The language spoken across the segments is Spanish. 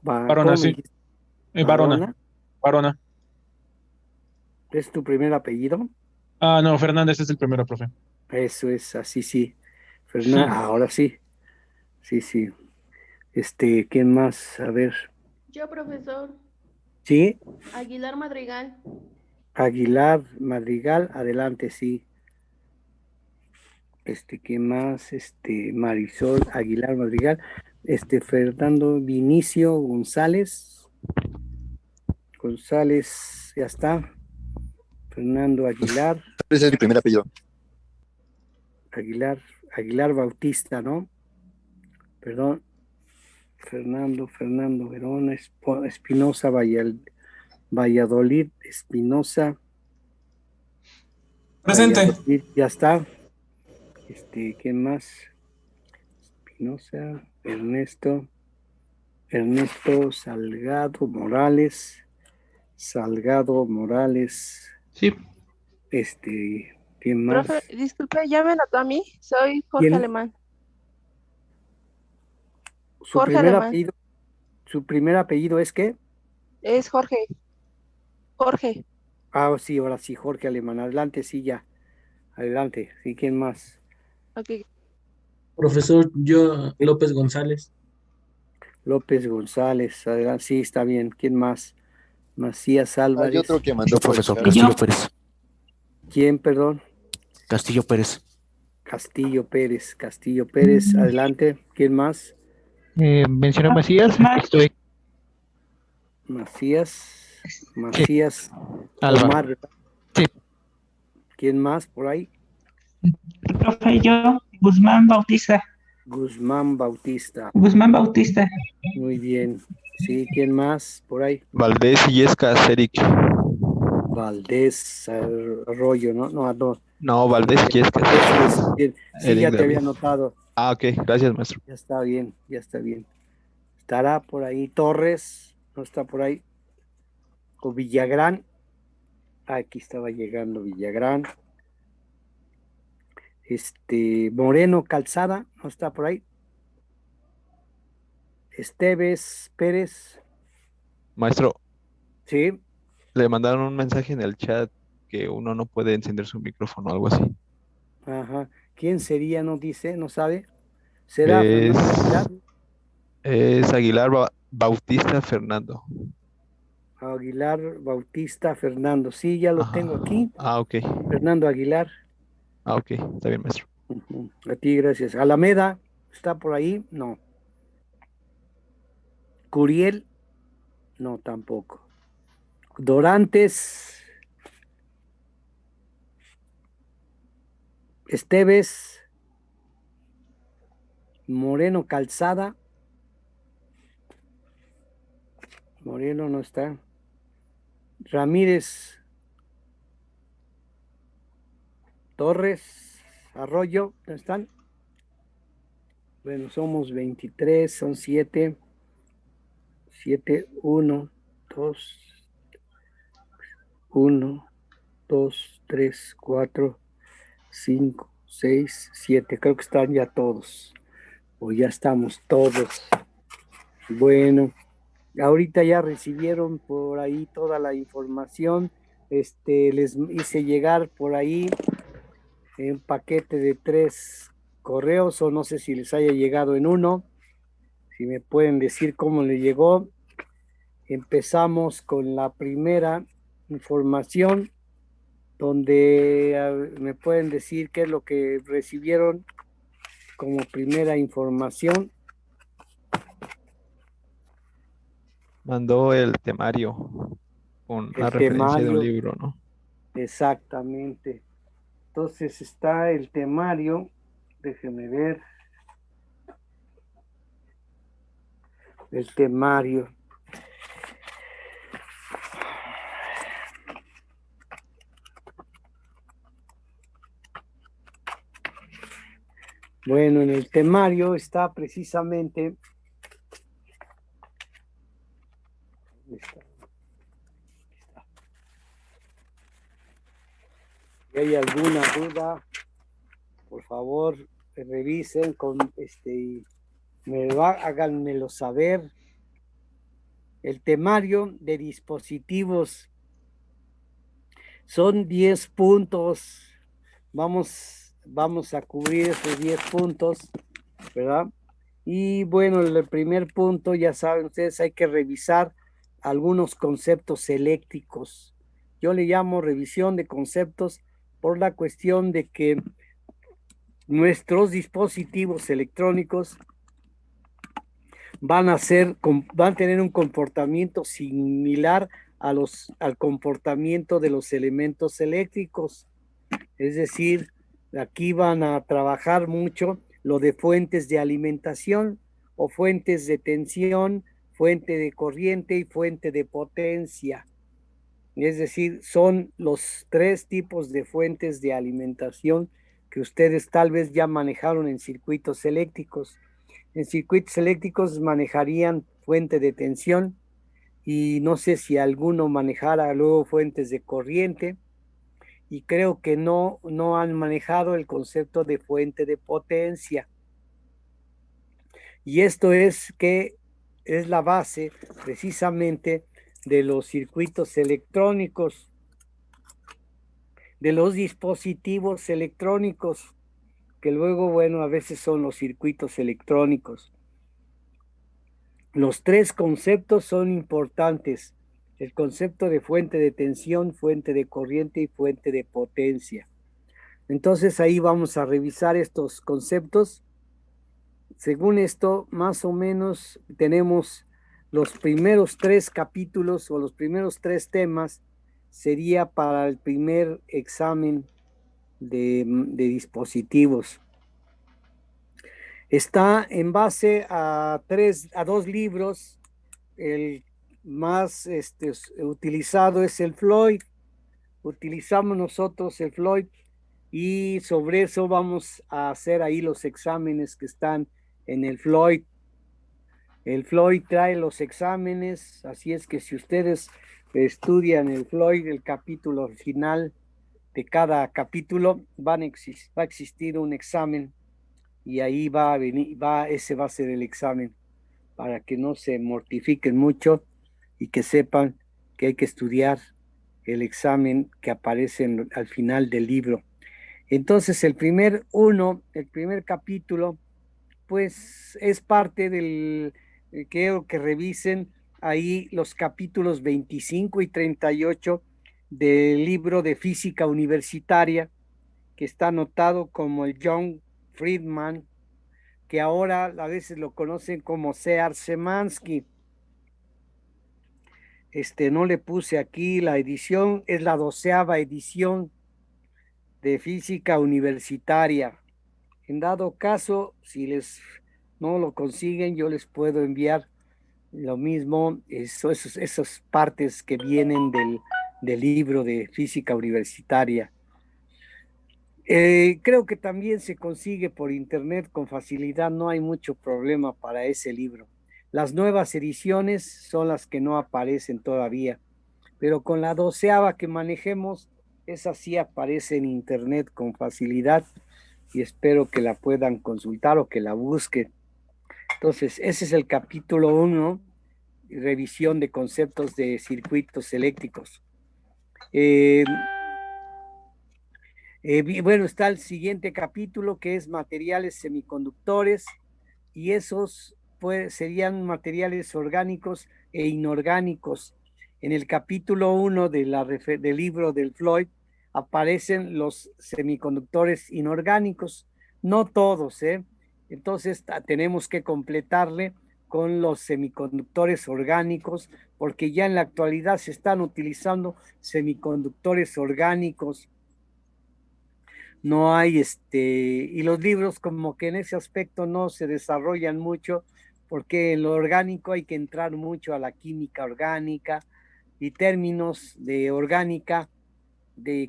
Varona, ¿Cómo me sí. dijiste? Varona. Varona. Varona. ¿Es tu primer apellido? Ah, no, Fernández es el primero, profe. Eso es, así sí. Fernanda, ahora sí. Sí, sí. ¿Quién más? A ver. Yo, profesor. Sí, Aguilar Madrigal. Aguilar Madrigal, adelante, sí. ¿Quién más? Marisol Aguilar Madrigal. Fernando Vinicio González. González, ya está. Fernando Aguilar, Ese es mi primer apellido. Aguilar, Aguilar Bautista, ¿no? Perdón. Fernando Verona, Espinosa, Valladolid, Espinosa, Presente. Valladolid, ya está. ¿Quién más? Espinosa, Ernesto Salgado Morales, Sí, ¿quién Profe, más? disculpe, ya me notó a mí. Soy Jorge ¿Quién? Alemán. Su Jorge primer Alemán. apellido, su primer apellido es qué? Es Jorge. Jorge. Ah, sí, ahora sí, Jorge Alemán. Adelante, sí, ya. Adelante, sí, ¿quién más? Ok. Profesor, yo López González. López González, adelante, sí, está bien. ¿Quién más? Macías Hay otro Álvarez. que mandó por Profesor chat. ¿Y yo? Castillo Pérez. ¿Quién, perdón? Castillo Pérez. Castillo Pérez, adelante. ¿Quién más? Mencionó Macías. Estoy. Macías, Sí, Macías Alba. Omar, ¿verdad? Sí. ¿Quién más por ahí? Profe, yo, Guzmán Bautista. Guzmán Bautista. Guzmán Bautista. Muy bien. Sí, ¿quién más por ahí? Valdés Illescas, Eric. Valdés Arroyo, ¿no? No, no. No, Valdés Illescas. Valdés, sí, está bien. Sí, Eric ya te David. había notado. Ah, ok, gracias, maestro. Ya está bien, ya está bien. Estará por ahí Torres, no está por ahí. O Villagrán. Aquí estaba llegando Villagrán. Moreno Calzada, no está por ahí. Esteves Pérez, Maestro, sí. le mandaron un mensaje en el chat que uno no puede encender su micrófono o algo así. Ajá. ¿Quién sería? No dice, no sabe. ¿Será Es, Fernando Aguilar? es Aguilar Bautista Fernando. Aguilar Bautista Fernando. Sí, ya lo Ajá. tengo aquí. Ah, ok. Fernando Aguilar. Ah, ok. Está bien, maestro. Ujú. A ti, gracias. Alameda, ¿está por ahí? No. Curiel, no, tampoco. Dorantes, Esteves, Moreno Calzada. Moreno no está. Ramírez Torres, Arroyo, ¿no están? Bueno, somos 23, son 7. 7, 1, 2, 1, 2, 3, 4, 5, 6, 7. Creo que están ya todos. O ya estamos todos. Bueno, ahorita ya recibieron por ahí toda la información. Les hice llegar por ahí un paquete de 3 correos, o no sé si les haya llegado en uno. Si me pueden decir cómo le llegó. Empezamos con la primera información, donde me pueden decir qué es lo que recibieron como primera información. Mandó el temario con una El referencia de un temario, libro, ¿no? exactamente. Entonces está el temario, déjenme ver, el temario. Bueno, en el temario está precisamente, si hay alguna duda, por favor, revisen con háganmelo saber. El temario de dispositivos son 10 puntos. Vamos a cubrir esos 10 puntos, ¿verdad? Y bueno, el primer punto, ya saben ustedes, hay que revisar algunos conceptos eléctricos. Yo le llamo revisión de conceptos por la cuestión de que nuestros dispositivos electrónicos van a tener un comportamiento similar al comportamiento de los elementos eléctricos. Es decir, aquí van a trabajar mucho lo de fuentes de alimentación o fuentes de tensión, fuente de corriente y fuente de potencia. Es decir, son los 3 tipos de fuentes de alimentación que ustedes tal vez ya manejaron en circuitos eléctricos. En circuitos eléctricos manejarían fuente de tensión y no sé si alguno manejara luego fuentes de corriente, y creo que no han manejado el concepto de fuente de potencia. Y esto es que es la base precisamente de los circuitos electrónicos, de los dispositivos electrónicos, que luego, bueno, a veces son los circuitos electrónicos. Los 3 conceptos son importantes: el concepto de fuente de tensión, fuente de corriente y fuente de potencia. Entonces ahí vamos a revisar estos conceptos. Según esto, más o menos tenemos los primeros 3 capítulos o los primeros 3 temas, sería para el primer examen de dispositivos. Está en base a 2 libros. El más utilizado es el Floyd. Utilizamos nosotros el Floyd y sobre eso vamos a hacer ahí los exámenes que están en el Floyd. El Floyd trae los exámenes, así es que si ustedes estudian el Floyd, el capítulo final de cada capítulo, va a existir un examen y ahí ese va a ser el examen, para que no se mortifiquen mucho y que sepan que hay que estudiar el examen que aparece al final del libro. Entonces el primer capítulo, pues es parte del, quiero que revisen ahí los capítulos 25 y 38 del libro de física universitaria, que está anotado como el John Friedman, que ahora a veces lo conocen como Sear Szymanski. No le puse aquí la edición, es la 12ª edición de física universitaria. En dado caso, si no lo consiguen, yo les puedo enviar lo mismo, esas partes que vienen del libro de física universitaria. Creo que también se consigue por internet con facilidad, no hay mucho problema para ese libro. Las nuevas ediciones son las que no aparecen todavía, pero con la 12ª que manejemos, esa sí aparece en internet con facilidad y espero que la puedan consultar o que la busquen. Entonces, ese es el capítulo 1, revisión de conceptos de circuitos eléctricos. Bueno, está el siguiente capítulo, que es materiales semiconductores, y esos serían materiales orgánicos e inorgánicos. En el capítulo 1 del libro del Floyd aparecen los semiconductores inorgánicos, no todos, entonces tenemos que completarle con los semiconductores orgánicos, porque ya en la actualidad se están utilizando semiconductores orgánicos. No hay y los libros como que en ese aspecto no se desarrollan mucho, porque en lo orgánico hay que entrar mucho a la química orgánica y términos de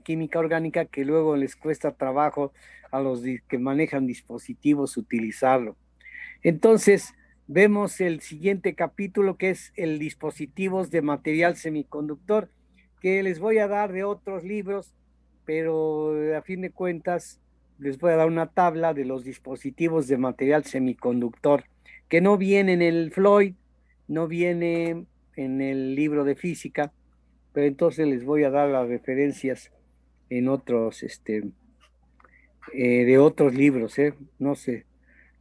química orgánica que luego les cuesta trabajo a los que manejan dispositivos utilizarlo. Entonces, vemos el siguiente capítulo, que es el dispositivos de material semiconductor, que les voy a dar de otros libros, pero a fin de cuentas les voy a dar una tabla de los dispositivos de material semiconductor, que no viene en el Floyd, no viene en el libro de física, pero entonces les voy a dar las referencias en otros, de otros libros, no sé,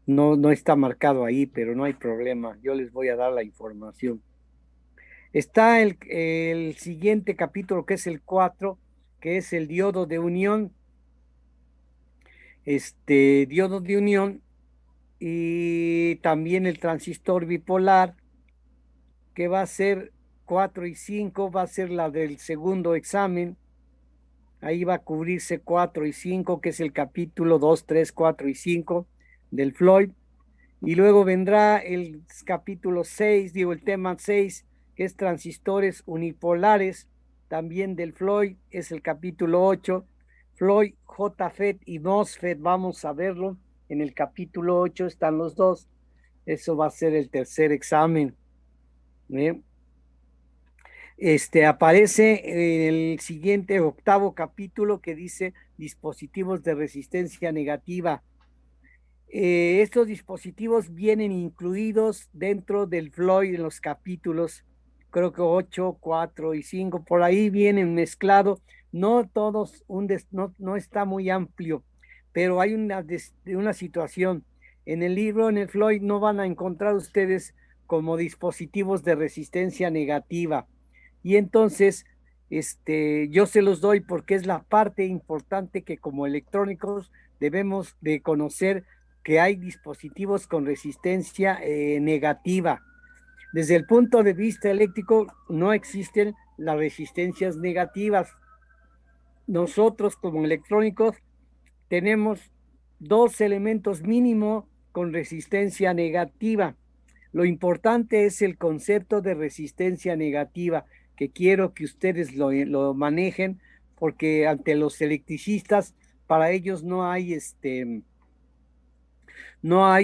no está marcado ahí, pero no hay problema, yo les voy a dar la información. Está el siguiente capítulo, que es el 4, que es el diodo de unión, diodo de unión, y también el transistor bipolar, que va a ser 4 y 5, va a ser la del segundo examen. Ahí va a cubrirse 4 y 5, que es el capítulo 2, 3, 4 y 5 del Floyd. Y luego vendrá el capítulo 6, el tema 6, que es transistores unipolares, también del Floyd, es el capítulo 8. Floyd, JFET y MOSFET, vamos a verlo. En el capítulo 8 están los dos. Eso va a ser el tercer examen. Aparece el siguiente 8º capítulo, que dice dispositivos de resistencia negativa. Estos dispositivos vienen incluidos dentro del Floyd en los capítulos, creo que 8, 4 y 5, por ahí vienen mezclados, no todos, no está muy amplio, pero hay una situación. En el libro, en el Floyd, no van a encontrar ustedes como dispositivos de resistencia negativa. Y entonces, yo se los doy porque es la parte importante que como electrónicos debemos de conocer, que hay dispositivos con resistencia negativa. Desde el punto de vista eléctrico, no existen las resistencias negativas. Nosotros como electrónicos tenemos 2 elementos mínimo con resistencia negativa. Lo importante es el concepto de resistencia negativa, que quiero que ustedes lo manejen, porque ante los electricistas, para ellos no hay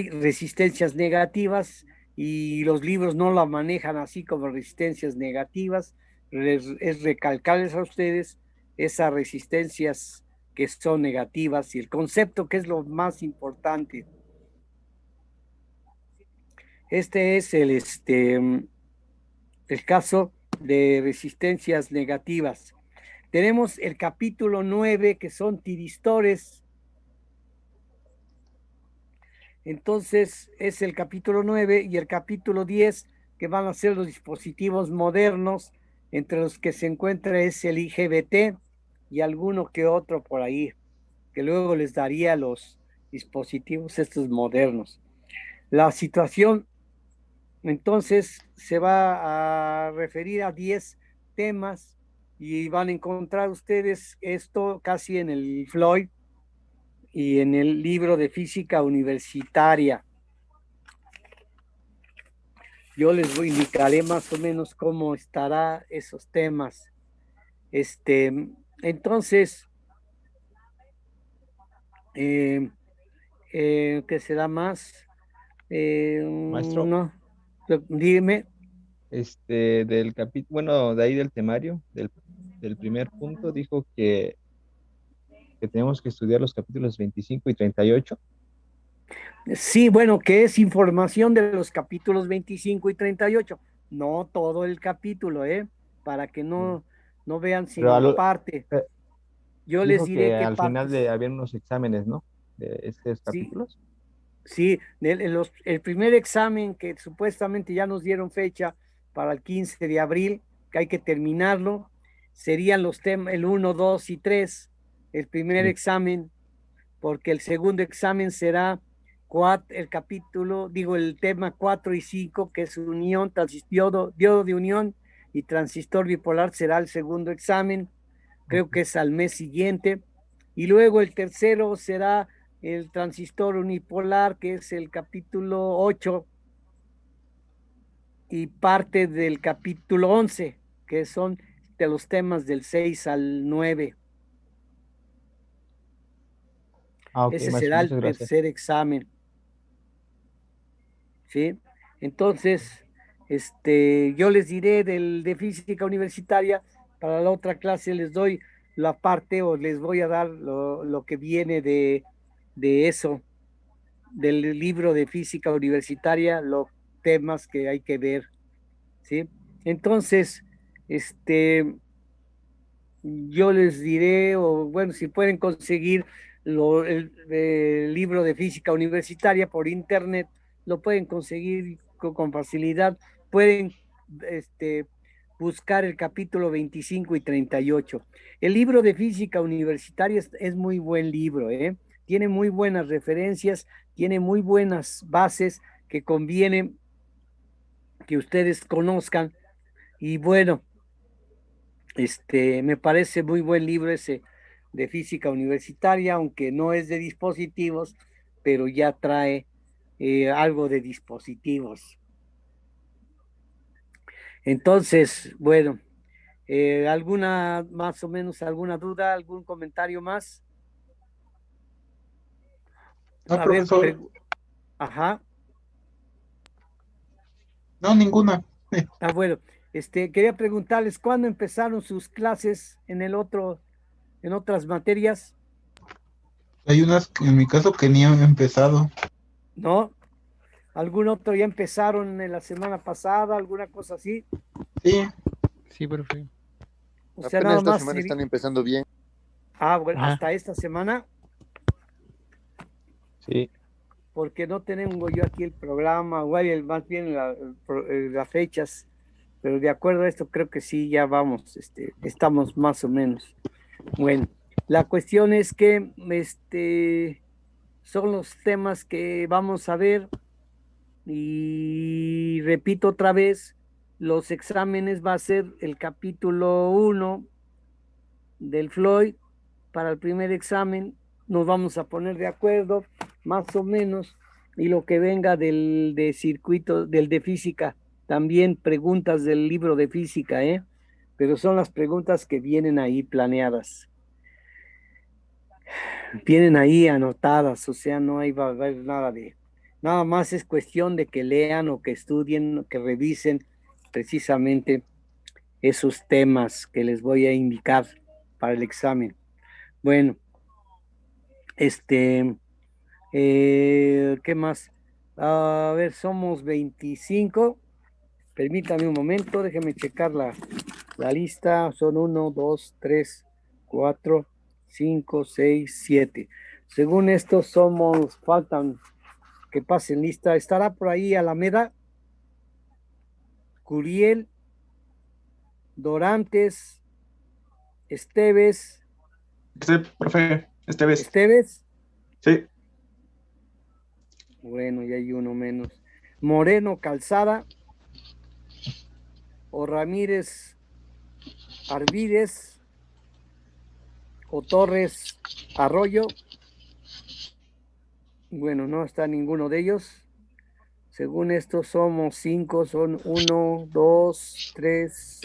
resistencias negativas, y los libros no la manejan así como resistencias negativas. Es recalcarles a ustedes esas resistencias que son negativas y el concepto, que es lo más importante. Este es el caso de resistencias negativas. Tenemos el capítulo 9, que son tiristores. Entonces es el capítulo 9 y el capítulo 10, que van a ser los dispositivos modernos, entre los que se encuentra es el IGBT y alguno que otro por ahí, que luego les daría los dispositivos estos modernos. La situación, entonces, se va a referir a 10 temas y van a encontrar ustedes esto casi en el Floyd y en el libro de física universitaria. Yo les indicaré más o menos cómo estará esos temas. Entonces, ¿qué será más? Maestro. No, dime. Del capítulo, bueno, de ahí del temario, del primer punto, dijo que tenemos que estudiar los capítulos 25 y 38. Sí, bueno, que es información de los capítulos 25 y 38, no todo el capítulo, para que no vean sino parte. Yo les dijo diré que qué al final partes. había unos exámenes, ¿no? De estos capítulos. Sí, el primer examen, que supuestamente ya nos dieron fecha para el 15 de abril, que hay que terminarlo, serían los temas, el 1, 2 y 3, el primer examen, porque el segundo examen será el tema 4 y 5, que es unión, diodo de unión y transistor bipolar, será el segundo examen, creo que es al mes siguiente, y luego el tercero será el transistor unipolar, que es el capítulo 8 y parte del capítulo 11, que son de los temas del 6 al 9. Okay, Ese maestro, será el muchas gracias. tercer examen. ¿Sí? Entonces, yo les diré de física universitaria, para la otra clase les doy la parte, o les voy a dar lo que viene de eso, del libro de física universitaria, los temas que hay que ver, ¿sí? Entonces, yo les diré, o bueno, si pueden conseguir el libro de física universitaria por internet, lo pueden conseguir con facilidad. Pueden buscar el capítulo 25 y 38. El libro de física universitaria es muy buen libro, ¿eh? Tiene muy buenas referencias, tiene muy buenas bases que conviene que ustedes conozcan. Y bueno, me parece muy buen libro ese de física universitaria, aunque no es de dispositivos, pero ya trae algo de dispositivos. Entonces, bueno, ¿alguna más o menos alguna duda, algún comentario más? No, A ver, profesor, ajá. no, ninguna. Bueno, quería preguntarles cuándo empezaron sus clases en otras materias, Hay unas, en mi caso, que ni han empezado. ¿no? ¿Algún otro ya empezaron en la semana pasada, alguna cosa así? Sí, Sí, profe. O sea, nada más. empezando bien. Bueno, Ajá. hasta esta semana, Sí, porque no tengo yo aquí el programa, o más bien las fechas, pero de acuerdo a esto creo que sí, ya vamos, estamos más o menos. Bueno, la cuestión es que son los temas que vamos a ver y repito otra vez, los exámenes va a ser el capítulo 1 del Floyd para el primer examen, nos vamos a poner de acuerdo, más o menos, y lo que venga de circuito, del de física, también preguntas del libro de física, ¿eh? Pero son las preguntas que vienen ahí planeadas, vienen ahí anotadas, o sea, no hay va a haber nada más es cuestión de que lean o que estudien, que revisen precisamente esos temas que les voy a indicar para el examen. Bueno, ¿qué más? A ver, somos 25. Permítame un momento, déjeme checar la lista. Son 1, 2, 3, 4, 5, 6, 7. Según esto, faltan que pasen lista. Estará por ahí Alameda, Curiel, Dorantes, Esteves. Profe, esta vez. Esteves. Sí. Bueno, ya hay uno menos. Moreno Calzada o Ramírez Arvides o Torres Arroyo. Bueno, no está ninguno de ellos. Según esto somos 5, son 1, 2, 3,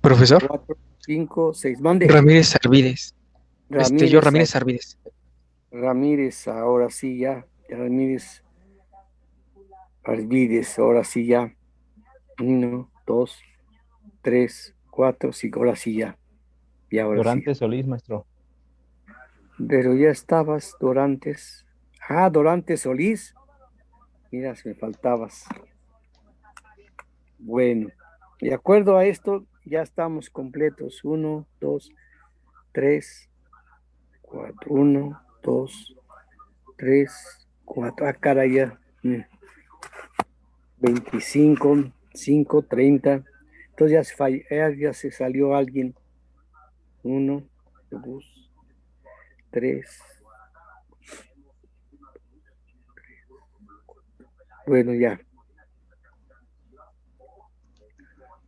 Profesor, 4, 5, 6. Mande. Ramírez Arvides. Yo, Ramírez, Ramírez Arvides. Ramírez, ahora sí ya. Ramírez Arvides, ahora sí ya. 1, 2, 3, 4, 5, ahora sí ya. Y ahora sí. Durante Solís, maestro. Pero ya estabas, Dorantes. Dorantes Solís. Mira, si me faltabas. Bueno, de acuerdo a esto, ya estamos completos. 1, 2, 3, 4. 1, 2, 3, 4. Caray, ya. 25, 5, 30. Entonces ya se salió alguien. 1, 2, 3. Bueno, ya.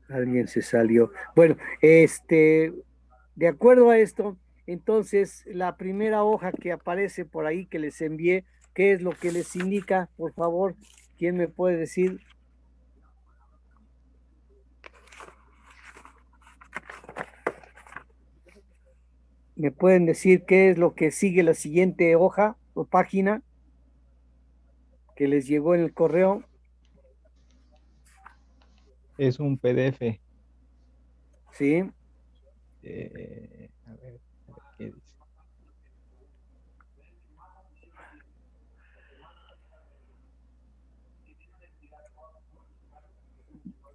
Alguien se salió. Bueno, de acuerdo a esto, entonces la primera hoja que aparece por ahí que les envié, ¿qué es lo que les indica? Por favor, ¿quién me puede decir? ¿Me pueden decir qué es lo que sigue la siguiente hoja o página que les llegó en el correo? Es un PDF. Sí. A ver, ¿qué dice?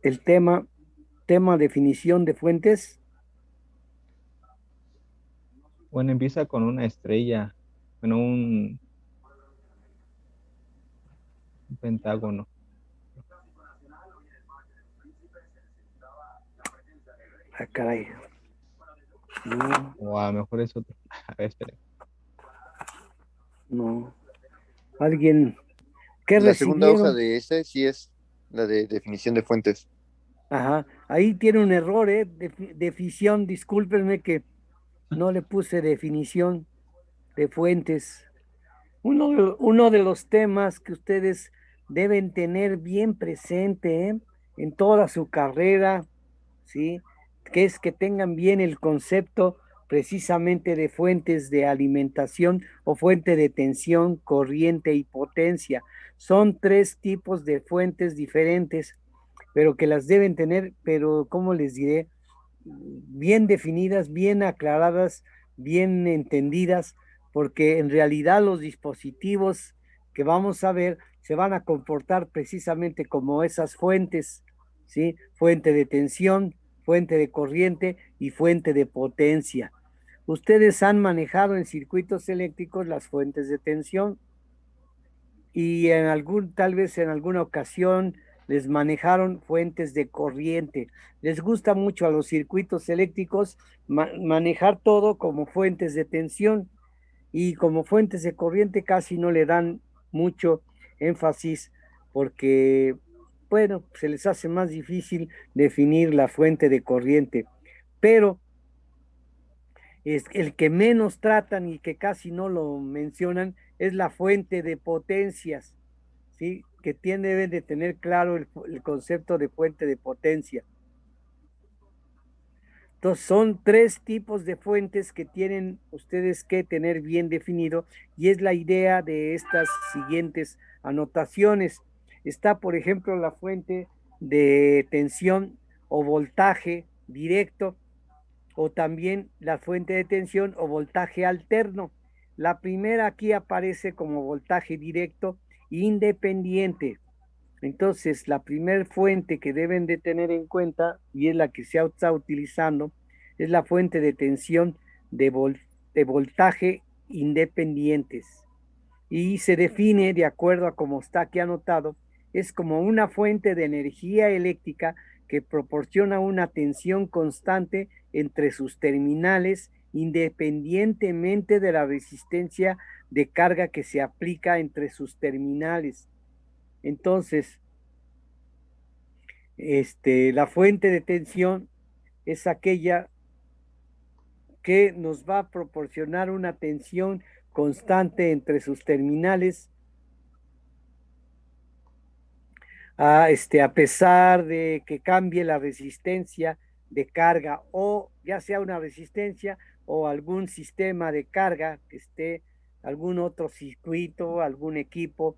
El tema tema definición de fuentes. Bueno, empieza con una estrella, bueno, un pentágono. Ah, caray. No, O a lo mejor es otro. A ver, espera. no. Alguien, ¿qué La segunda hoja recibieron? de ese sí es la de definición de fuentes. Ajá, ahí tiene un error, definición, discúlpenme que no le puse definición de fuentes. Uno de los temas que ustedes deben tener bien presente, en toda su carrera, ¿sí? Que es que tengan bien el concepto precisamente de fuentes de alimentación o fuente de tensión, corriente y potencia. Son tres tipos de fuentes diferentes, pero que las deben tener, pero ¿cómo les diré? Bien definidas, bien aclaradas, bien entendidas, porque en realidad los dispositivos que vamos a ver se van a comportar precisamente como esas fuentes, ¿sí? Fuente de tensión, fuente de corriente y fuente de potencia. Ustedes han manejado en circuitos eléctricos las fuentes de tensión y tal vez en alguna ocasión les manejaron fuentes de corriente. Les gusta mucho a los circuitos eléctricos manejar todo como fuentes de tensión y como fuentes de corriente casi no le dan mucho énfasis porque, bueno, se les hace más difícil definir la fuente de corriente. Pero es el que menos tratan y que casi no lo mencionan es la fuente de potencias, ¿sí? Que deben de tener claro el concepto de fuente de potencia. Entonces, son tres tipos de fuentes que tienen ustedes que tener bien definido y es la idea de estas siguientes anotaciones. Está, por ejemplo, la fuente de tensión o voltaje directo o también la fuente de tensión o voltaje alterno. La primera aquí aparece como voltaje directo independiente. Entonces, la primer fuente que deben de tener en cuenta, y es la que se está utilizando, es la fuente de tensión de voltaje independientes. Y se define, de acuerdo a como está aquí anotado, es como una fuente de energía eléctrica que proporciona una tensión constante entre sus terminales independientemente de la resistencia de carga que se aplica entre sus terminales. Entonces, la fuente de tensión es aquella que nos va a proporcionar una tensión constante entre sus terminales a pesar de que cambie la resistencia de carga o ya sea una resistencia o algún sistema de carga que esté, algún otro circuito, algún equipo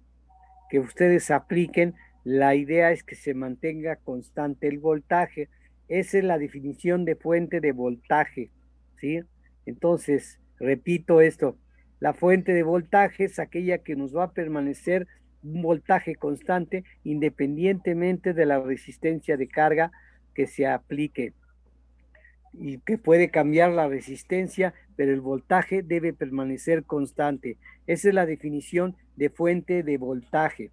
que ustedes apliquen, la idea es que se mantenga constante el voltaje. Esa es la definición de fuente de voltaje, ¿sí? Entonces, repito esto, la fuente de voltaje es aquella que nos va a permanecer un voltaje constante independientemente de la resistencia de carga que se aplique y que puede cambiar la resistencia, pero el voltaje debe permanecer constante. Esa es la definición de fuente de voltaje.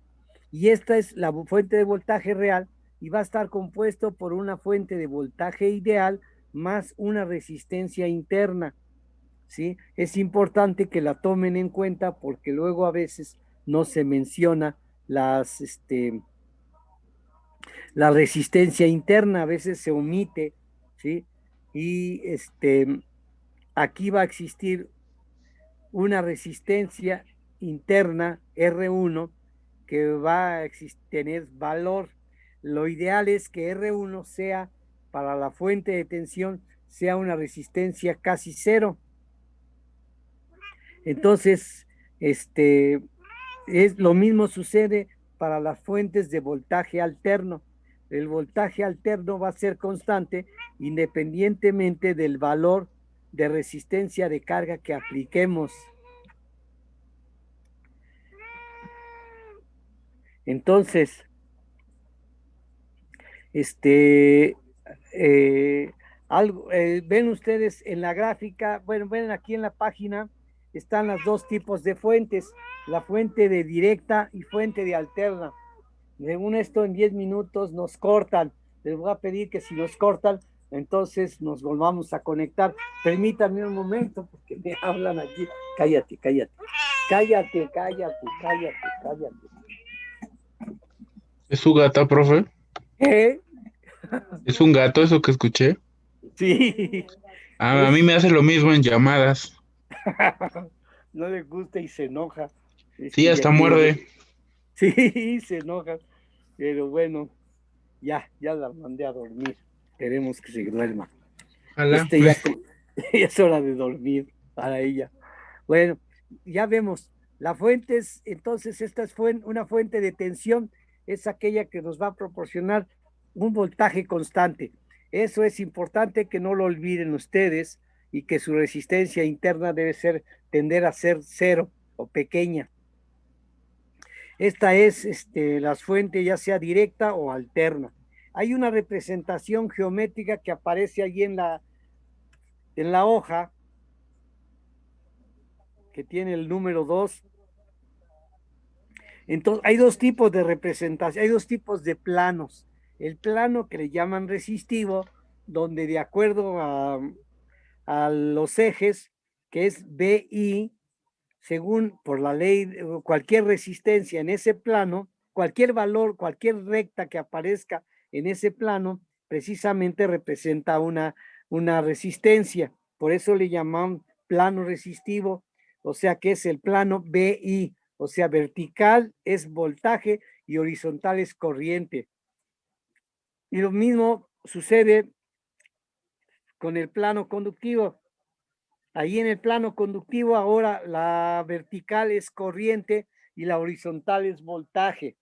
Y esta es la fuente de voltaje real y va a estar compuesto por una fuente de voltaje ideal más una resistencia interna, ¿sí? Es importante que la tomen en cuenta porque luego a veces no se menciona la resistencia interna, a veces se omite, ¿sí? Y aquí va a existir una resistencia interna R1 que va a tener valor. Lo ideal es que R1 sea, para la fuente de tensión, sea una resistencia casi cero. Entonces, lo mismo sucede para las fuentes de voltaje alterno. El voltaje alterno va a ser constante independientemente del valor de resistencia de carga que apliquemos. Entonces, ven ustedes en la gráfica, bueno, ven aquí en la página, están los dos tipos de fuentes, la fuente de directa y fuente de alterna. Según esto, en 10 minutos nos cortan. Les voy a pedir que si nos cortan, entonces nos volvamos a conectar. Permítanme un momento, porque me hablan aquí. Cállate, cállate. Cállate, cállate, cállate, cállate. ¿Es su gata, profe? ¿Qué? ¿Es un gato eso que escuché? Sí. A mí me hace lo mismo en llamadas. No le gusta y se enoja. Sí, hasta muerde. Sí, se enoja. Pero bueno, ya la mandé a dormir. Queremos que se duerma. Ojalá. Ya es hora de dormir para ella. Bueno, ya vemos. La fuente es, entonces, esta es una fuente de tensión, es aquella que nos va a proporcionar un voltaje constante. Eso es importante que no lo olviden ustedes y que su resistencia interna debe tender a ser cero o pequeña. Esta es la fuente ya sea directa o alterna. Hay una representación geométrica que aparece allí en la hoja, que tiene el número 2. Entonces, hay dos tipos de representación, hay dos tipos de planos. El plano que le llaman resistivo, donde de acuerdo a los ejes, que es BI, según por la ley, cualquier resistencia en ese plano, cualquier valor, cualquier recta que aparezca en ese plano, precisamente representa una resistencia. Por eso le llaman plano resistivo, o sea que es el plano BI, o sea, vertical es voltaje y horizontal es corriente. Y lo mismo sucede con el plano conductivo. Ahí en el plano conductivo ahora la vertical es corriente y la horizontal es voltaje.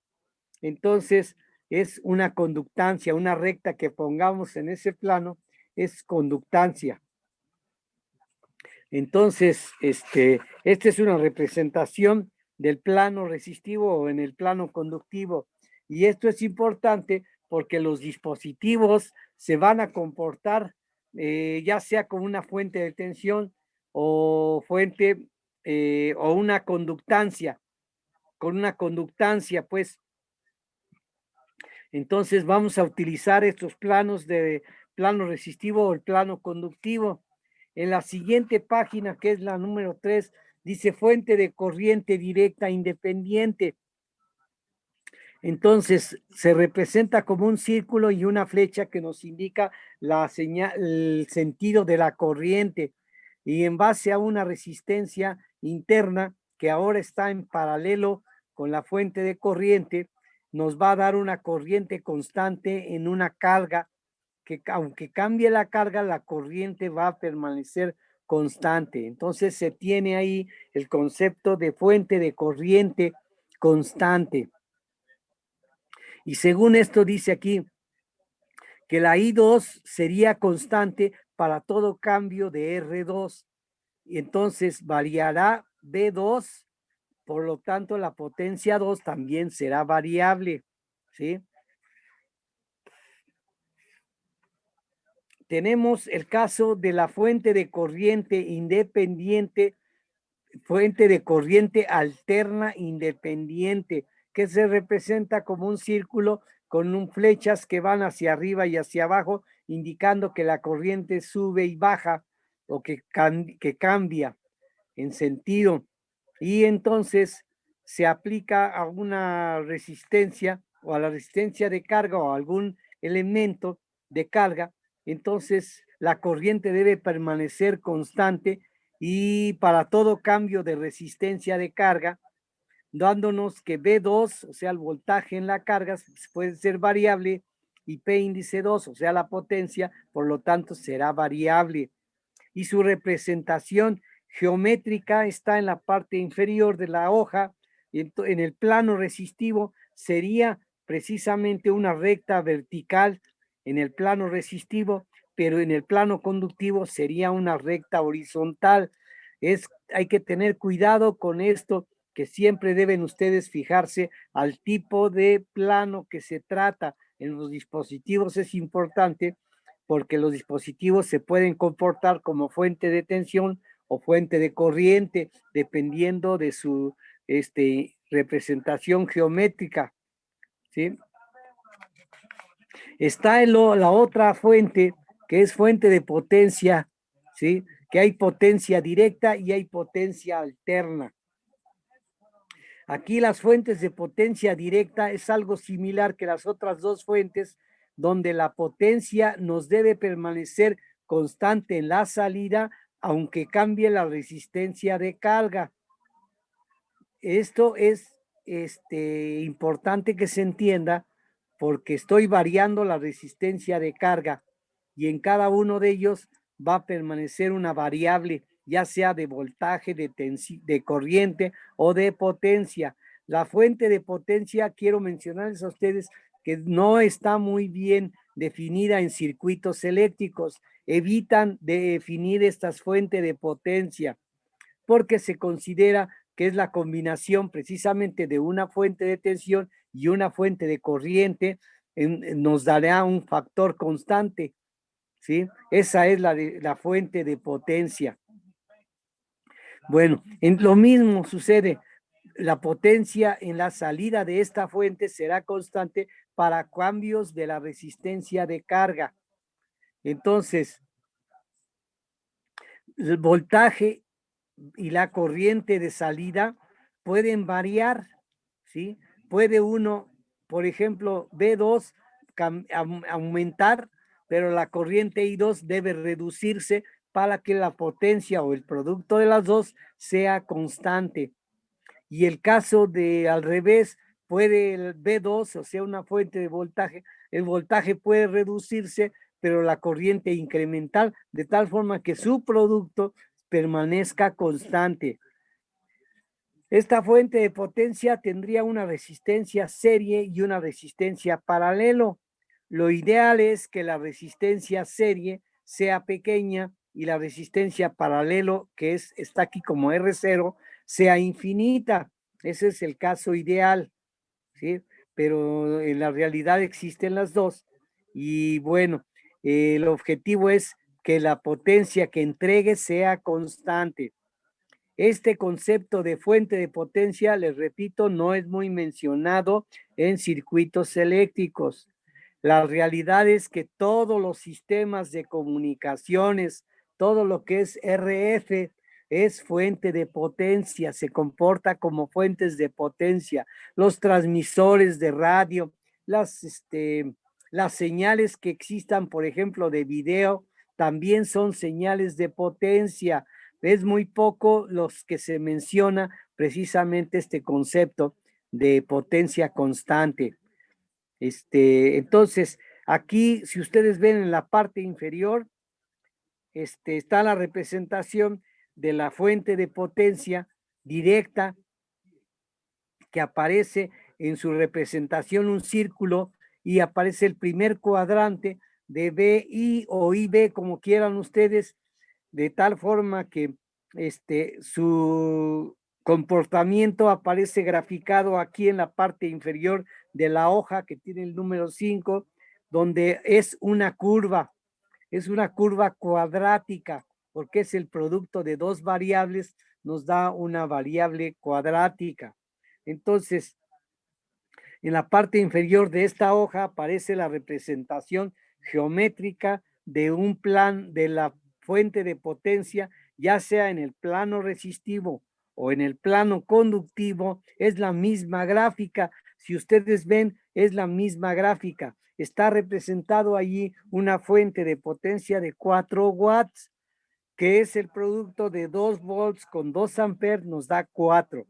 Entonces es una conductancia, una recta que pongamos en ese plano es conductancia. Entonces, esta es una representación del plano resistivo o en el plano conductivo. Y esto es importante porque los dispositivos se van a comportar ya sea con una fuente de tensión o fuente o una conductancia, con una conductancia, pues. Entonces vamos a utilizar estos planos de plano resistivo o el plano conductivo. En la siguiente página, que es la número 3, dice fuente de corriente directa independiente. Entonces se representa como un círculo y una flecha que nos indica la señal, el sentido de la corriente, y en base a una resistencia interna que ahora está en paralelo con la fuente de corriente, nos va a dar una corriente constante en una carga que aunque cambie la carga, la corriente va a permanecer constante. Entonces se tiene ahí el concepto de fuente de corriente constante. Y según esto dice aquí que la I2 sería constante para todo cambio de R2. Y entonces variará B2, por lo tanto la potencia 2 también será variable, ¿sí? Tenemos el caso de la fuente de corriente independiente, fuente de corriente alterna independiente, que se representa como un círculo con flechas que van hacia arriba y hacia abajo, indicando que la corriente sube y baja o que cambia en sentido. Y entonces se aplica a una resistencia o a la resistencia de carga o a algún elemento de carga. Entonces la corriente debe permanecer constante y para todo cambio de resistencia de carga, dándonos que B2, o sea, el voltaje en la carga, puede ser variable y P índice 2, o sea, la potencia, por lo tanto, será variable. Y su representación geométrica está en la parte inferior de la hoja, y en el plano resistivo sería precisamente una recta vertical en el plano resistivo, pero en el plano conductivo sería una recta horizontal. Hay que tener cuidado con esto, que siempre deben ustedes fijarse al tipo de plano que se trata en los dispositivos. Es importante porque los dispositivos se pueden comportar como fuente de tensión o fuente de corriente, dependiendo de su representación geométrica, ¿sí? Está la otra fuente, que es fuente de potencia, ¿sí? Que hay potencia directa y hay potencia alterna. Aquí las fuentes de potencia directa es algo similar que las otras dos fuentes, donde la potencia nos debe permanecer constante en la salida, aunque cambie la resistencia de carga. Esto es importante que se entienda, porque estoy variando la resistencia de carga y en cada uno de ellos va a permanecer una variable, ya sea de voltaje, de corriente o de potencia. La fuente de potencia, quiero mencionarles a ustedes que no está muy bien definida en circuitos eléctricos. Evitan definir estas fuentes de potencia porque se considera que es la combinación precisamente de una fuente de tensión y una fuente de corriente, nos dará un factor constante, ¿sí? Esa es la fuente de potencia. Bueno, lo mismo sucede, la potencia en la salida de esta fuente será constante para cambios de la resistencia de carga. Entonces, el voltaje y la corriente de salida pueden variar, ¿sí? Puede uno, por ejemplo, B2 aumentar, pero la corriente I2 debe reducirse para que la potencia o el producto de las dos sea constante. Y el caso de al revés, puede el B2, o sea, una fuente de voltaje, el voltaje puede reducirse, pero la corriente incremental, de tal forma que su producto permanezca constante. Esta fuente de potencia tendría una resistencia serie y una resistencia paralelo. Lo ideal es que la resistencia serie sea pequeña y la resistencia paralelo, que está aquí como R0, sea infinita. Ese es el caso ideal, ¿sí? Pero en la realidad existen las dos. Y bueno, el objetivo es que la potencia que entregue sea constante. Este concepto de fuente de potencia, les repito, no es muy mencionado en circuitos eléctricos. La realidad es que todos los sistemas de comunicaciones, todo lo que es RF, es fuente de potencia, se comporta como fuentes de potencia. Los transmisores de radio, las señales que existan, por ejemplo, de video, también son señales de potencia. Es muy poco los que se menciona precisamente este concepto de potencia constante. Entonces, aquí, si ustedes ven en la parte inferior, está la representación de la fuente de potencia directa que aparece en su representación un círculo y aparece el primer cuadrante de BI o IB, como quieran ustedes, de tal forma que su comportamiento aparece graficado aquí en la parte inferior de la hoja que tiene el número 5, donde es una curva cuadrática, porque es el producto de dos variables, nos da una variable cuadrática. Entonces, en la parte inferior de esta hoja aparece la representación geométrica de un plan de la fuente de potencia, ya sea en el plano resistivo o en el plano conductivo, es la misma gráfica. Si ustedes ven, es la misma gráfica. Está representado allí una fuente de potencia de 4 watts, que es el producto de 2 volts con 2 amperes, nos da 4.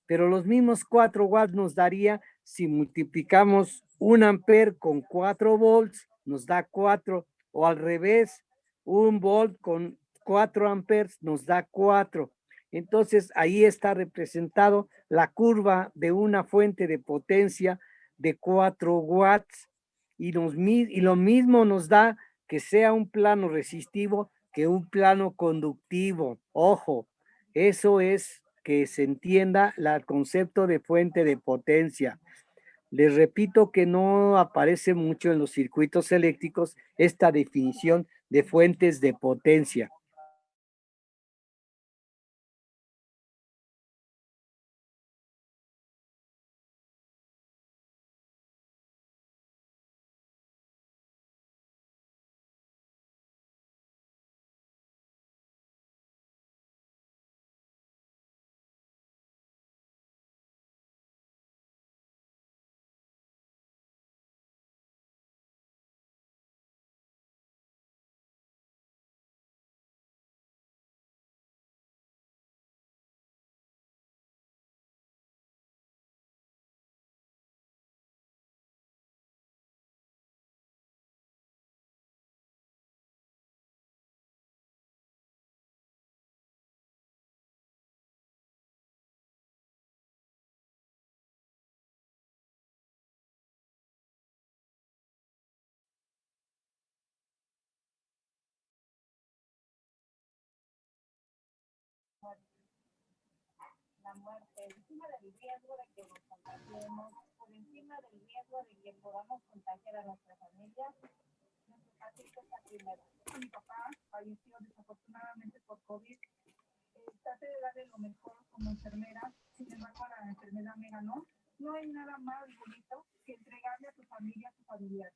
Pero los mismos 4 watts nos daría, si multiplicamos 1 ampere con 4 volts, nos da 4, o al revés, 1 volt con 4 amperes nos da 4. Entonces, ahí está representado la curva de una fuente de potencia de 4 watts, y lo mismo nos da que sea un plano resistivo que un plano conductivo. Ojo, eso es que se entienda el concepto de fuente de potencia. Les repito que no aparece mucho en los circuitos eléctricos esta definición de fuentes de potencia. La muerte, por encima del riesgo de que nos contagiemos, por encima del riesgo de que podamos contagiar a nuestra familia, nuestro paciente está primero. Mi papá falleció desafortunadamente por COVID. Traté de darle lo mejor como enfermera, sin embargo la enfermedad me ganó. No hay nada más bonito que entregarle a tu familia, a tu familiar,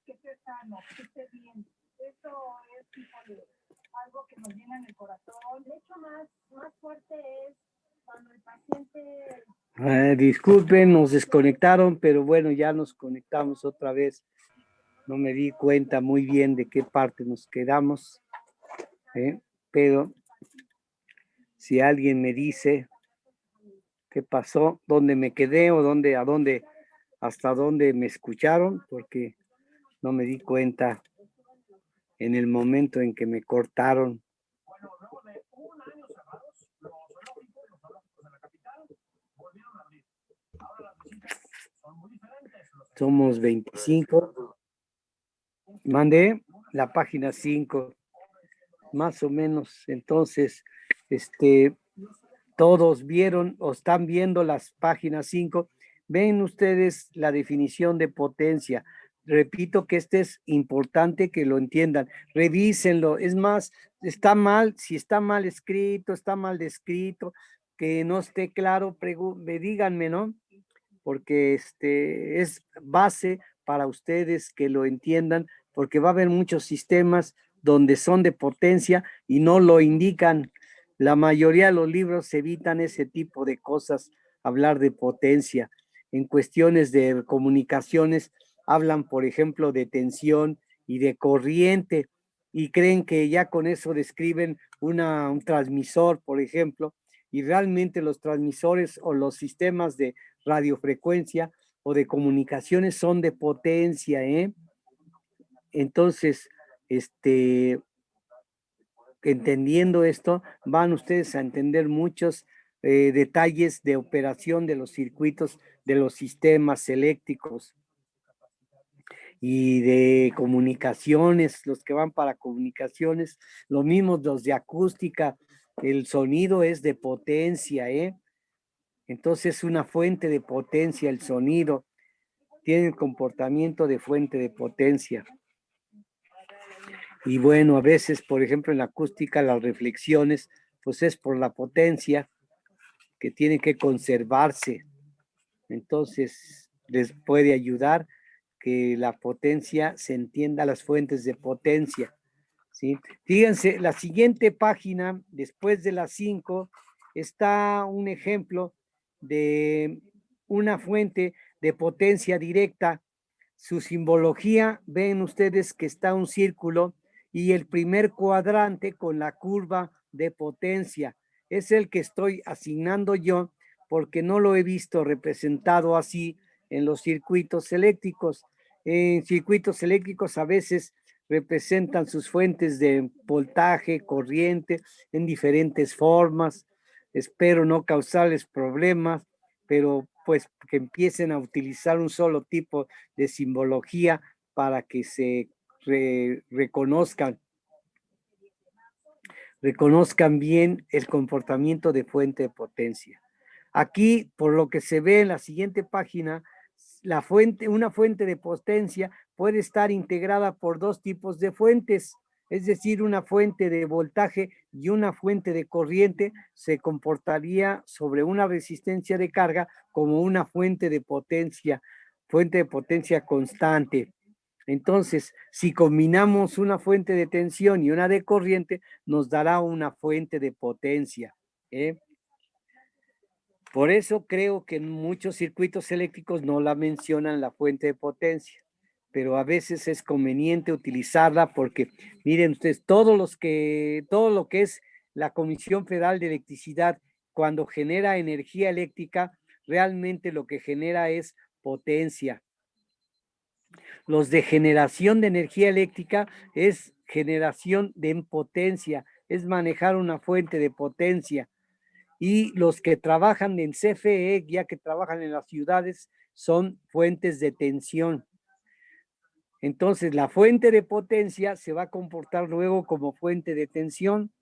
que esté sano, que esté bien. Eso es híjole, algo que nos llena en el corazón. De hecho, más fuerte es cuando el paciente... Disculpen, nos desconectaron, pero bueno, ya nos conectamos otra vez. No me di cuenta muy bien de qué parte nos quedamos, pero si alguien me dice qué pasó, dónde me quedé o hasta dónde me escucharon, porque no me di cuenta en el momento en que me cortaron. Somos 25. Mandé la página 5, más o menos. Entonces, todos vieron o están viendo las páginas 5. Ven ustedes la definición de potencia. Repito que es importante que lo entiendan. Revísenlo. Es más, está mal, si está mal escrito, está mal descrito, que no esté claro, díganme, ¿no? Porque es base para ustedes que lo entiendan, porque va a haber muchos sistemas donde son de potencia y no lo indican. La mayoría de los libros evitan ese tipo de cosas, hablar de potencia. En cuestiones de comunicaciones hablan, por ejemplo, de tensión y de corriente, y creen que ya con eso describen un transmisor, por ejemplo, y realmente los transmisores o los sistemas de radiofrecuencia o de comunicaciones son de potencia, Entonces, entendiendo esto, van ustedes a entender muchos detalles de operación de los circuitos, de los sistemas eléctricos y de comunicaciones, los que van para comunicaciones, lo mismo los de acústica, el sonido es de potencia, Entonces es una fuente de potencia el sonido, tiene el comportamiento de fuente de potencia. Y bueno, a veces, por ejemplo, en la acústica, las reflexiones, pues es por la potencia que tiene que conservarse. Entonces, les puede ayudar que la potencia se entienda, las fuentes de potencia, ¿sí? Fíjense, la siguiente página, después de las 5, está un ejemplo de una fuente de potencia directa. Su simbología, ven ustedes que está un círculo y el primer cuadrante con la curva de potencia. Es el que estoy asignando yo porque no lo he visto representado así en los circuitos eléctricos. En circuitos eléctricos a veces representan sus fuentes de voltaje, corriente, en diferentes formas. Espero no causarles problemas, pero pues que empiecen a utilizar un solo tipo de simbología para que se reconozcan bien el comportamiento de fuente de potencia. Aquí, por lo que se ve en la siguiente página, una fuente de potencia puede estar integrada por dos tipos de fuentes, es decir, una fuente de voltaje y una fuente de corriente se comportaría sobre una resistencia de carga como una fuente de potencia constante. Entonces, si combinamos una fuente de tensión y una de corriente, nos dará una fuente de potencia, ¿eh? Por eso creo que en muchos circuitos eléctricos no la mencionan la fuente de potencia, pero a veces es conveniente utilizarla porque, miren ustedes, todo lo que es la Comisión Federal de Electricidad, cuando genera energía eléctrica, realmente lo que genera es potencia. Los de generación de energía eléctrica es generación de potencia, es manejar una fuente de potencia. Y los que trabajan en CFE, ya que trabajan en las ciudades, son fuentes de tensión. Entonces, la fuente de potencia se va a comportar luego como fuente de tensión.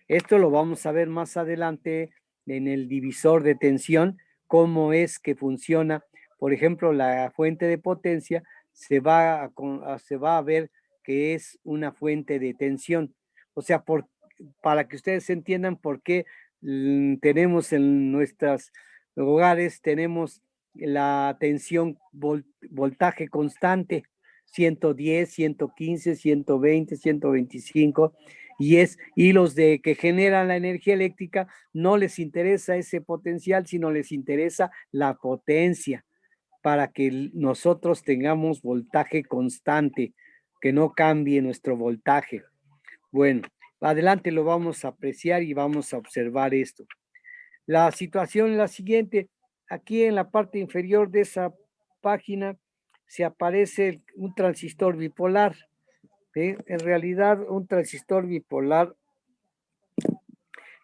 Esto lo vamos a ver más adelante en el divisor de tensión, cómo es que funciona. Por ejemplo, la fuente de potencia se va a ver que es una fuente de tensión. O sea, para que ustedes entiendan por qué tenemos en nuestros hogares, tenemos la tensión voltaje constante, 110, 115, 120, 125, y los de que generan la energía eléctrica no les interesa ese potencial, sino les interesa la potencia para que nosotros tengamos voltaje constante, que no cambie nuestro voltaje. Bueno, adelante lo vamos a apreciar y vamos a observar esto. La situación es la siguiente. Aquí en la parte inferior de esa página se aparece un transistor bipolar. ¿Sí? En realidad, un transistor bipolar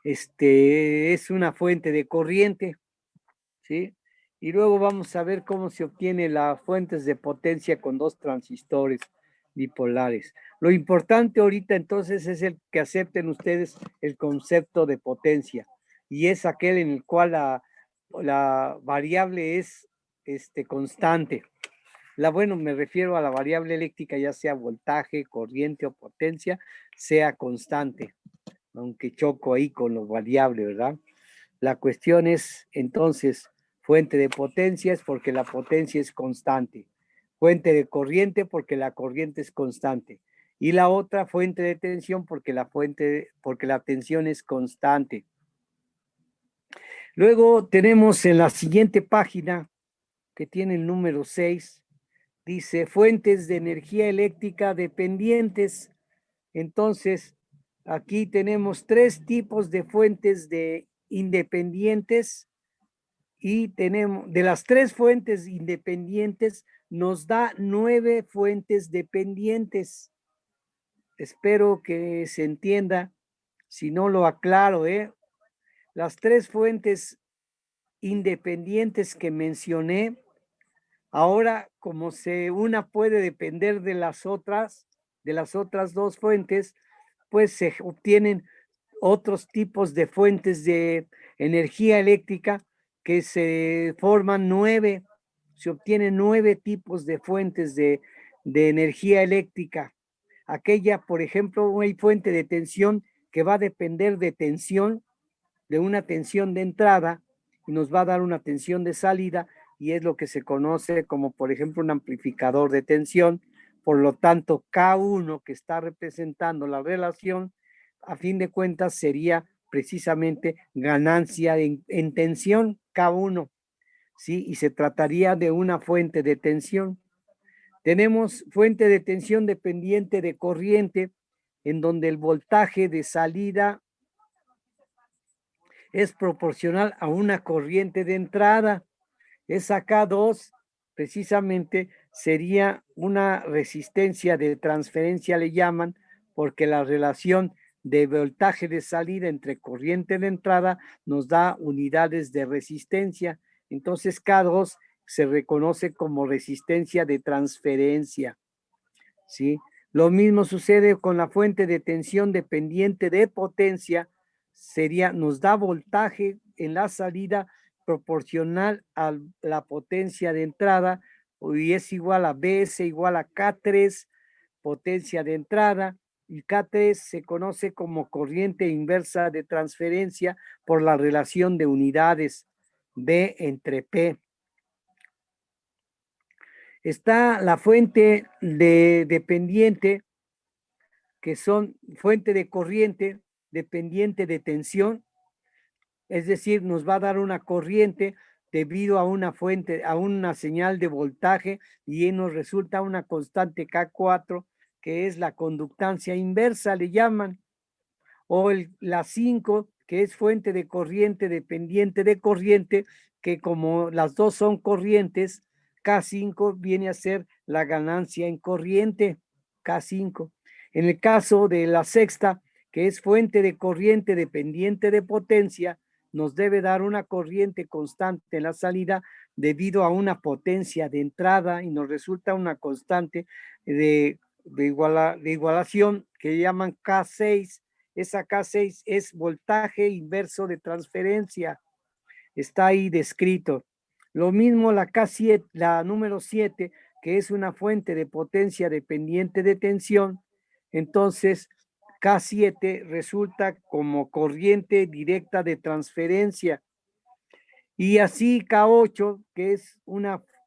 es una fuente de corriente, ¿sí? Y luego vamos a ver cómo se obtiene las fuentes de potencia con dos transistores bipolares. Lo importante ahorita entonces es el que acepten ustedes el concepto de potencia, y es aquel en el cual la variable es constante. Bueno, me refiero a la variable eléctrica, ya sea voltaje, corriente o potencia, sea constante, aunque choco ahí con lo variable, ¿verdad? La cuestión es, entonces, fuente de potencia es porque la potencia es constante. Fuente de corriente porque la corriente es constante. Y la otra fuente de tensión porque la tensión es constante. Luego tenemos en la siguiente página, que tiene el número 6, dice fuentes de energía eléctrica dependientes. Entonces, aquí tenemos 3 tipos de fuentes de independientes y tenemos, de las 3 fuentes independientes, nos da 9 fuentes dependientes. Espero que se entienda, si no lo aclaro, Las 3 fuentes independientes que mencioné, ahora como una puede depender de las otras 2 fuentes, pues se obtienen otros tipos de fuentes de energía eléctrica que se forman 9, se obtienen 9 tipos de fuentes de energía eléctrica. Aquella, por ejemplo, hay fuente de tensión que va a depender de tensión, de una tensión de entrada, y nos va a dar una tensión de salida, y es lo que se conoce como, por ejemplo, un amplificador de tensión. Por lo tanto, K1, que está representando la relación, a fin de cuentas sería precisamente ganancia en tensión, K1, ¿sí? Y se trataría de una fuente de tensión. Tenemos fuente de tensión dependiente de corriente, en donde el voltaje de salida es proporcional a una corriente de entrada. Esa K2 precisamente sería una resistencia de transferencia, le llaman, porque la relación de voltaje de salida entre corriente de entrada nos da unidades de resistencia. Entonces K2 se reconoce como resistencia de transferencia, ¿sí? Lo mismo sucede con la fuente de tensión dependiente de potencia, nos da voltaje en la salida proporcional a la potencia de entrada, y es igual a BS igual a K3, potencia de entrada, y K3 se conoce como corriente inversa de transferencia por la relación de unidades B entre P. Está la fuente de dependiente, que son fuente de corriente dependiente de tensión, es decir, nos va a dar una corriente debido a una fuente, a una señal de voltaje, y nos resulta una constante K4, que es la conductancia inversa, le llaman, o la 5, que es fuente de corriente dependiente de corriente, que como las dos son corrientes, K5 viene a ser la ganancia en corriente, K5. En el caso de la sexta, que es fuente de corriente dependiente de potencia, nos debe dar una corriente constante en la salida debido a una potencia de entrada, y nos resulta una constante de igualación que llaman K6. Esa K6 es voltaje inverso de transferencia. Está ahí descrito. Lo mismo la K7, la número 7, que es una fuente de potencia dependiente de tensión. Entonces, K7 resulta como corriente directa de transferencia. Y así K8, que es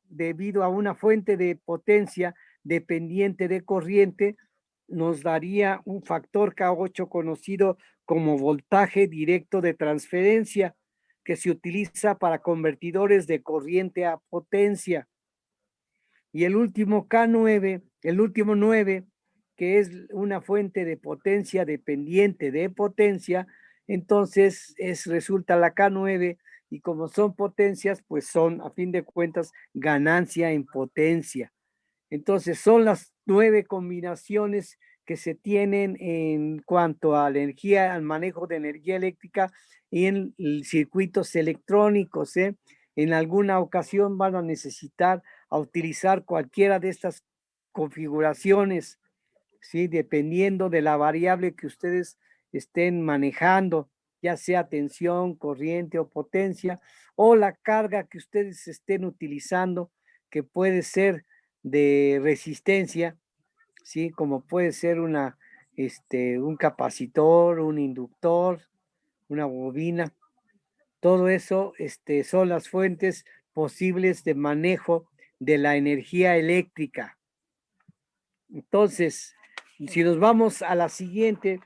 debido a una fuente de potencia dependiente de corriente, nos daría un factor K8 conocido como voltaje directo de transferencia, que se utiliza para convertidores de corriente a potencia. Y el último K9, el último 9, que es una fuente de potencia dependiente de potencia, entonces resulta la K9, y como son potencias, pues son a fin de cuentas ganancia en potencia. Entonces son las 9 combinaciones que se tienen en cuanto a la energía, al manejo de energía eléctrica y en circuitos electrónicos. En alguna ocasión van a necesitar utilizar cualquiera de estas configuraciones, ¿sí? Dependiendo de la variable que ustedes estén manejando, ya sea tensión, corriente o potencia, o la carga que ustedes estén utilizando, que puede ser de resistencia, ¿sí? Como puede ser un capacitor, un inductor, una bobina. Todo eso son las fuentes posibles de manejo de la energía eléctrica. Entonces, si nos vamos a la siguiente,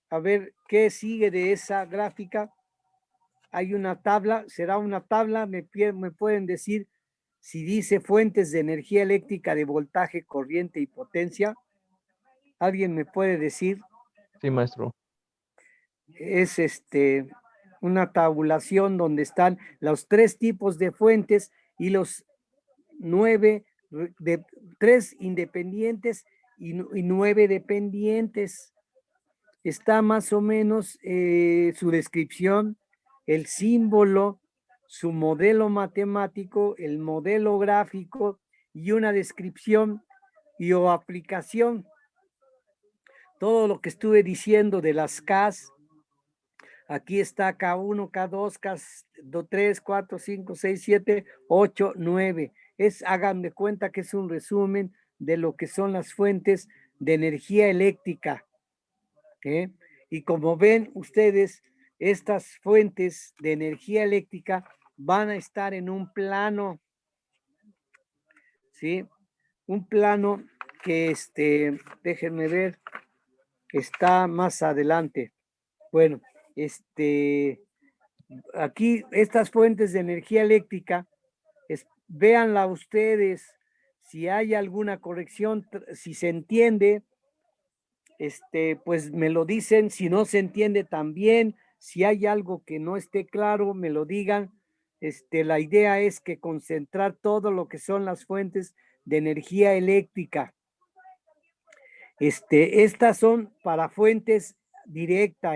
a ver qué sigue de esa gráfica. Hay una tabla, será una tabla, me pueden decir si dice fuentes de energía eléctrica de voltaje, corriente y potencia. ¿Alguien me puede decir? Sí, maestro. Es una tabulación donde están los 3 tipos de fuentes y los 9, 3 independientes y 9 dependientes. Está más o menos su descripción, el símbolo, su modelo matemático, el modelo gráfico y una descripción o aplicación. Todo lo que estuve diciendo de las Ks, aquí está K1, K2, K3, 4, 5, 6, 7, 8, 9. Hagan de cuenta que es un resumen de lo que son las fuentes de energía eléctrica. Y como ven ustedes, estas fuentes de energía eléctrica van a estar en un plano, ¿sí? Un plano que déjenme ver, está más adelante. Bueno, aquí estas fuentes de energía eléctrica, véanla ustedes, si hay alguna corrección, si se entiende, pues me lo dicen. Si no se entiende también, si hay algo que no esté claro, me lo digan. La idea es que concentrar todo lo que son las fuentes de energía eléctrica. Estas son para fuentes directa,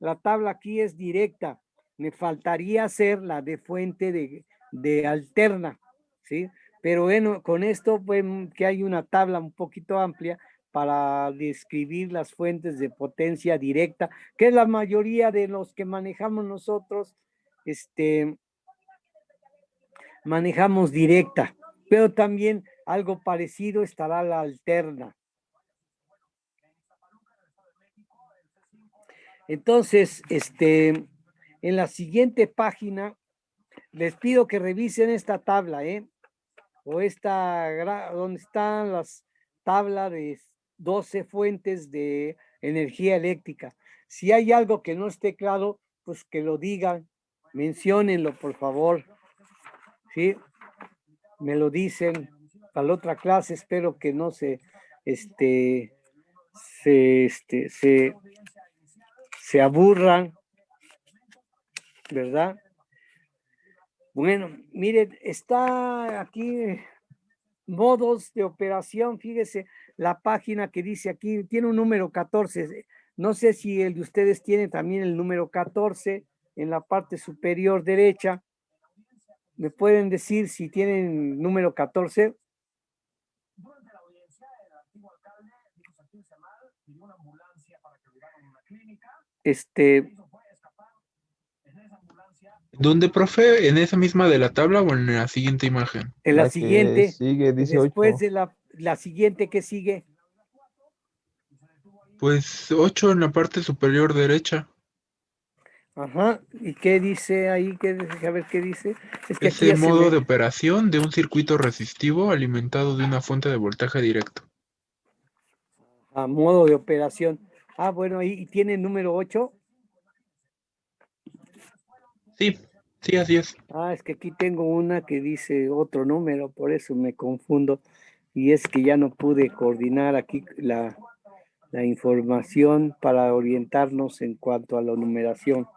la tabla aquí es directa. Me faltaría hacer la de fuente de alterna, ¿sí? Pero bueno, con esto ven que hay una tabla un poquito amplia para describir las fuentes de potencia directa, que es la mayoría de los que manejamos nosotros, manejamos directa. pero también algo parecido estará la alterna. Entonces, en la siguiente página, les pido que revisen esta tabla, o donde están las tablas de 12 fuentes de energía eléctrica. Si hay algo que no esté claro, pues que lo digan, menciónenlo, por favor. ¿Sí? Me lo dicen para la otra clase, espero que no se aburran, ¿verdad? Bueno, miren, está aquí modos de operación, fíjese la página que dice aquí, tiene un número 14, no sé si el de ustedes tiene también el número 14 en la parte superior derecha. ¿Me pueden decir si tienen número 14? ¿Dónde, profe? ¿En esa misma de la tabla o en la siguiente imagen? En la siguiente, sigue, dice después 8. de la siguiente, ¿qué sigue? Pues 8 en la parte superior derecha. Ajá, ¿y qué dice ahí? A ver qué dice. Es que aquí Ese ya se modo me... de operación de un circuito resistivo alimentado de una fuente de voltaje directo. A modo de operación. Ah, bueno, ahí tiene el número 8. Sí, sí, así es. Ah, es que aquí tengo una que dice otro número, por eso me confundo. Y es que ya no pude coordinar aquí la información para orientarnos en cuanto a la numeración.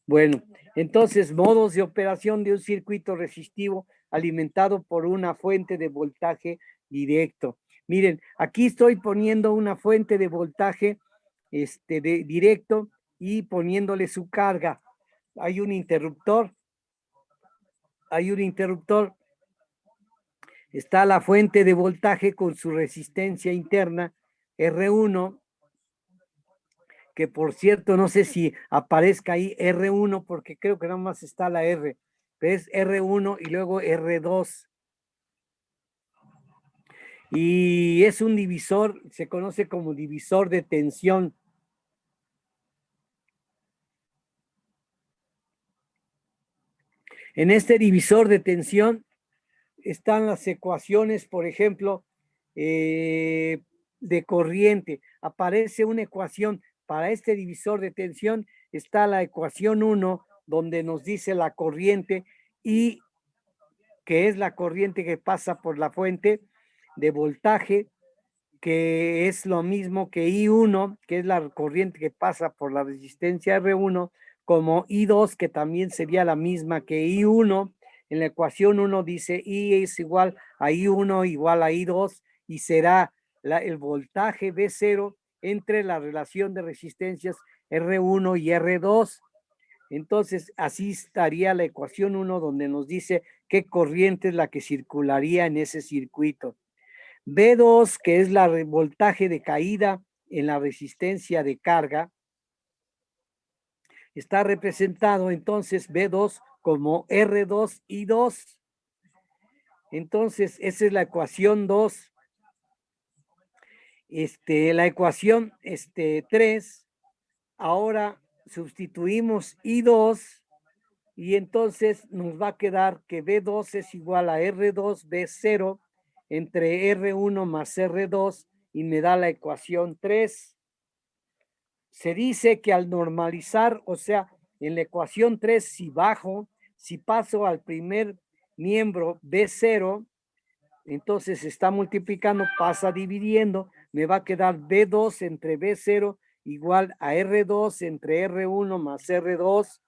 Bueno, entonces, modos de operación de un circuito resistivo alimentado por una fuente de voltaje directo. Miren, aquí estoy poniendo una fuente de voltaje directo y poniéndole su carga. Hay un interruptor. Está la fuente de voltaje con su resistencia interna R1, que por cierto, no sé si aparezca ahí R1, porque creo que nada más está la R, pero es R1 y luego R2. Y es un divisor, se conoce como divisor de tensión. En este divisor de tensión están las ecuaciones, por ejemplo, de corriente. Aparece una ecuación para este divisor de tensión, está la ecuación 1, donde nos dice la corriente y que es la corriente que pasa por la fuente de voltaje, que es lo mismo que I1, que es la corriente que pasa por la resistencia R1, como I2, que también sería la misma que I1. En la ecuación 1 dice I es igual a I1 igual a I2 y será el voltaje V0 entre la relación de resistencias R1 y R2. Entonces, así estaría la ecuación 1 donde nos dice qué corriente es la que circularía en ese circuito. V2, que es el voltaje de caída en la resistencia de carga, está representado entonces V2 como R2 y 2. Entonces, esa es la ecuación 2. La ecuación 3, ahora sustituimos I2 y entonces nos va a quedar que V2 es igual a R2 V0 entre R1 más R2 y me da la ecuación 3. Se dice que al normalizar, o sea, en la ecuación 3, si paso al primer miembro B0, entonces se está multiplicando, pasa dividiendo, me va a quedar B2 entre B0 igual a R2 entre R1 más R2,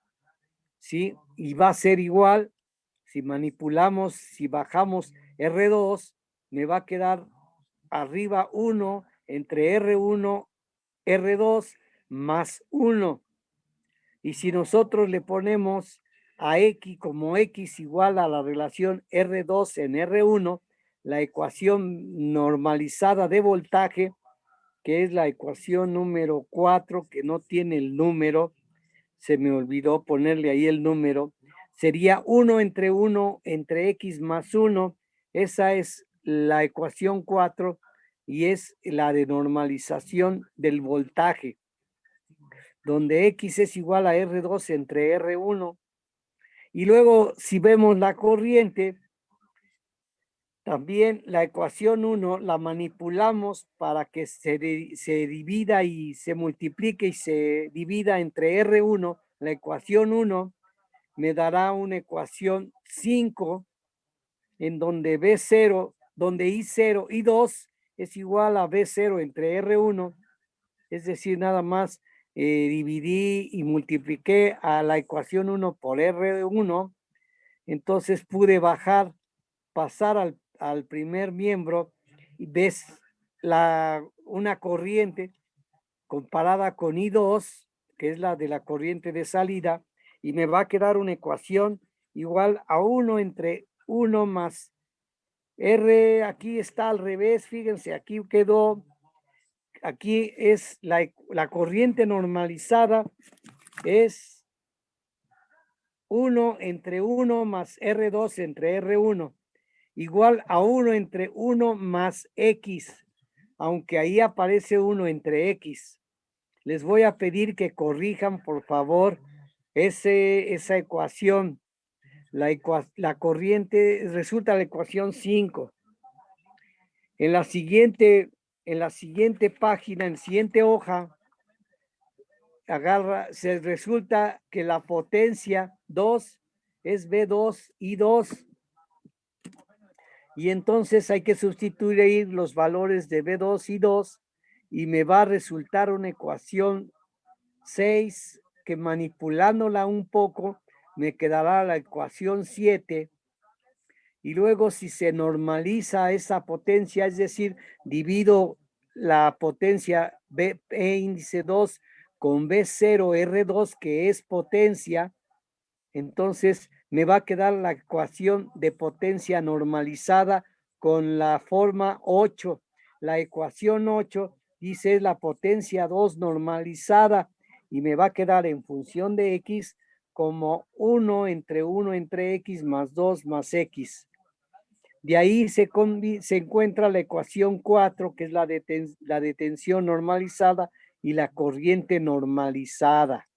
¿sí? Y va a ser igual, si manipulamos, si bajamos R2, me va a quedar arriba 1 entre R1, R2 más 1. Y si nosotros le ponemos a X como X igual a la relación R2 en R1, la ecuación normalizada de voltaje, que es la ecuación número 4, que no tiene el número, se me olvidó ponerle ahí el número, sería 1 entre X más 1 Esa es la ecuación 4 y es la de normalización del voltaje, donde X es igual a R2 entre R1. Y luego, si vemos la corriente, también la ecuación 1 la manipulamos para que se divida y se multiplique y se divida entre R1. La ecuación 1 me dará una ecuación 5 en donde B0, donde I0, I2 es igual a B0 entre R1. Es decir, nada más dividí y multipliqué a la ecuación 1 por R1. Entonces pude pasar al primer miembro y ves una corriente comparada con I2, que es la de la corriente de salida, y me va a quedar una ecuación igual a 1 entre 1 más R. Aquí está al revés, fíjense, aquí quedó, aquí es la corriente normalizada, es 1 entre 1 más R2 entre R1, igual a 1 entre 1 más X, aunque ahí aparece 1 entre X. Les voy a pedir que corrijan, por favor, esa ecuación. La corriente resulta la ecuación 5. En la siguiente página, en la siguiente hoja, se resulta que la potencia 2 es B2 y 2. Y entonces hay que sustituir los valores de B2 y 2 y me va a resultar una ecuación 6 que manipulándola un poco me quedará la ecuación 7. Y luego si se normaliza esa potencia, es decir, divido la potencia B índice 2 con B0 R2, que es potencia, entonces me va a quedar la ecuación de potencia normalizada con la forma 8. La ecuación 8 dice es la potencia 2 normalizada y me va a quedar en función de X como 1 entre X más 2 más X. De ahí se encuentra la ecuación 4, que es la de tensión normalizada y la corriente normalizada.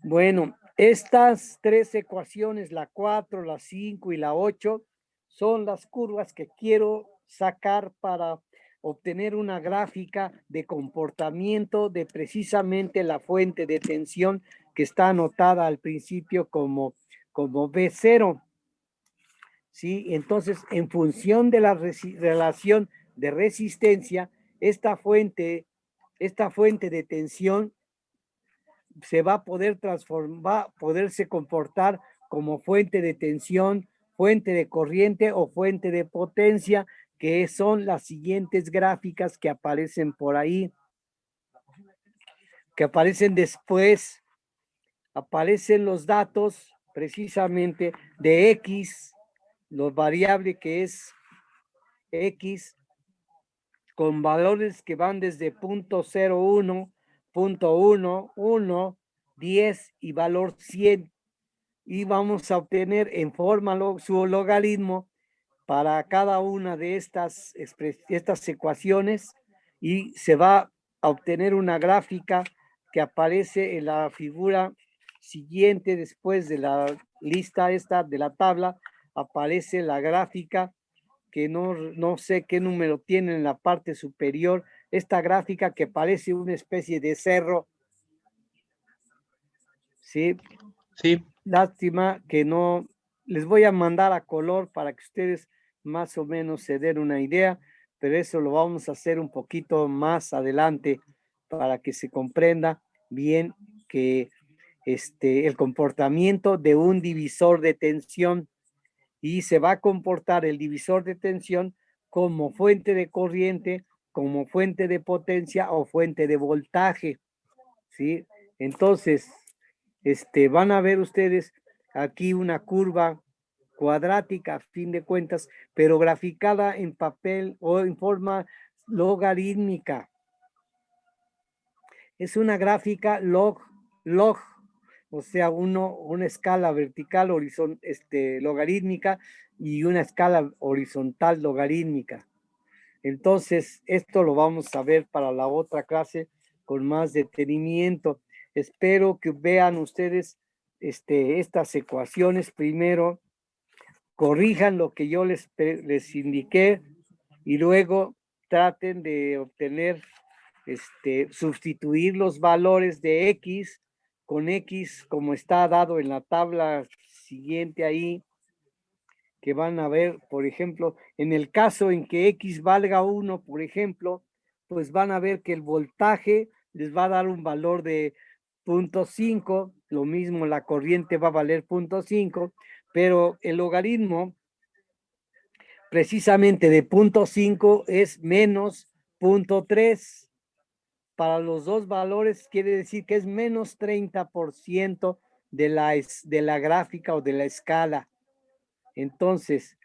Bueno, estas tres ecuaciones, la 4, la 5 y la 8, son las curvas que quiero sacar para obtener una gráfica de comportamiento de precisamente la fuente de tensión que está anotada al principio como B0. ¿Sí? Entonces, en función de la relación de resistencia, esta fuente de tensión se va a poder transformar, poderse comportar como fuente de tensión, fuente de corriente o fuente de potencia, que son las siguientes gráficas que aparecen por ahí, que aparecen después. Aparecen los datos precisamente de X, lo variable que es X, con valores que van desde 0.01, 0.1, 1, 10 y valor 100. Y vamos a obtener en forma su logaritmo para cada una de estas ecuaciones y se va a obtener una gráfica que aparece en la figura siguiente. Después de la lista de la tabla, aparece la gráfica que no sé qué número tiene en la parte superior, esta gráfica que parece una especie de cerro. ¿Sí? Sí. Lástima que no, les voy a mandar a color para que ustedes más o menos se den una idea, pero eso lo vamos a hacer un poquito más adelante para que se comprenda bien que el comportamiento de un divisor de tensión, y se va a comportar el divisor de tensión como fuente de corriente, como fuente de potencia o fuente de voltaje, ¿sí? Entonces, van a ver ustedes aquí una curva cuadrática a fin de cuentas, pero graficada en papel o en forma logarítmica. Es una gráfica log, o sea, una escala vertical logarítmica y una escala horizontal logarítmica. Entonces, esto lo vamos a ver para la otra clase con más detenimiento. Espero que vean ustedes estas ecuaciones primero, corrijan lo que yo les indiqué y luego traten de obtener, sustituir los valores de X con X como está dado en la tabla siguiente ahí, que van a ver, por ejemplo, en el caso en que X valga 1, por ejemplo, pues van a ver que el voltaje les va a dar un valor de 0.5, lo mismo la corriente va a valer 0.5, pero el logaritmo precisamente de 0.5 es menos 0.3. Para los dos valores quiere decir que es menos 30% de la gráfica o de la escala. Entonces,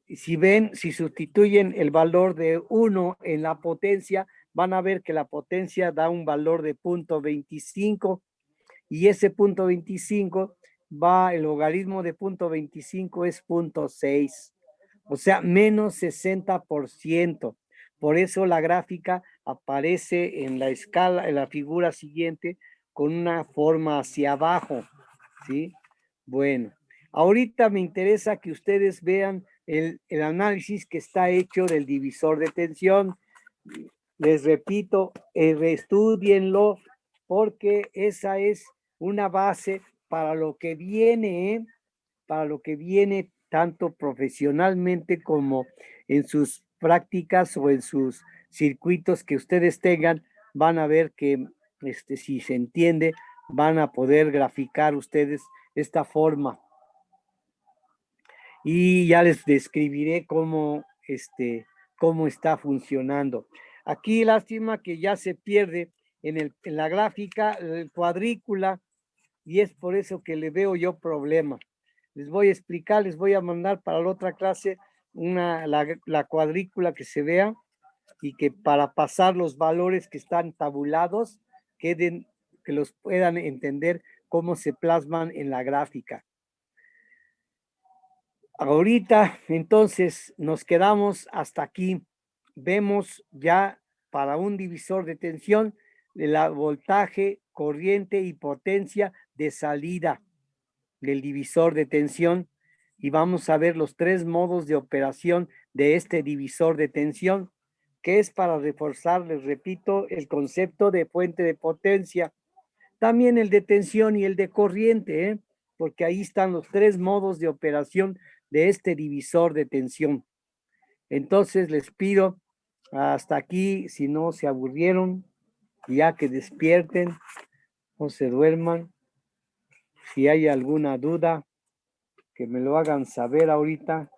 si sustituyen el valor de 1 en la potencia, van a ver que la potencia da un valor de 0.25 y ese 0.25 el logaritmo de 0.25 es 0.6, o sea, menos 60%. Por eso la gráfica aparece en la escala, en la figura siguiente, con una forma hacia abajo, ¿sí? Bueno, ahorita me interesa que ustedes vean el análisis que está hecho del divisor de tensión. Les repito, reestudienlo porque esa es una base para lo que viene, tanto profesionalmente como en sus prácticas o en sus circuitos que ustedes tengan. Van a ver que si se entiende, van a poder graficar ustedes esta forma. Y ya les describiré cómo está funcionando. Aquí, lástima que ya se pierde en la gráfica el cuadrícula, y es por eso que le veo yo problema. Les voy a explicar, les voy a mandar para la otra clase la cuadrícula que se vea y que para pasar los valores que están tabulados, que los puedan entender cómo se plasman en la gráfica. Ahorita, entonces, nos quedamos hasta aquí. Vemos ya para un divisor de tensión el voltaje, corriente y potencia de salida del divisor de tensión, y vamos a ver los 3 modos de operación de este divisor de tensión, que es para reforzar, les repito, el concepto de fuente de potencia, también el de tensión y el de corriente, porque ahí están los 3 modos de operación de este divisor de tensión. Entonces les pido hasta aquí, si no se aburrieron, ya que despierten, no se duerman. Si hay alguna duda, que me lo hagan saber ahorita.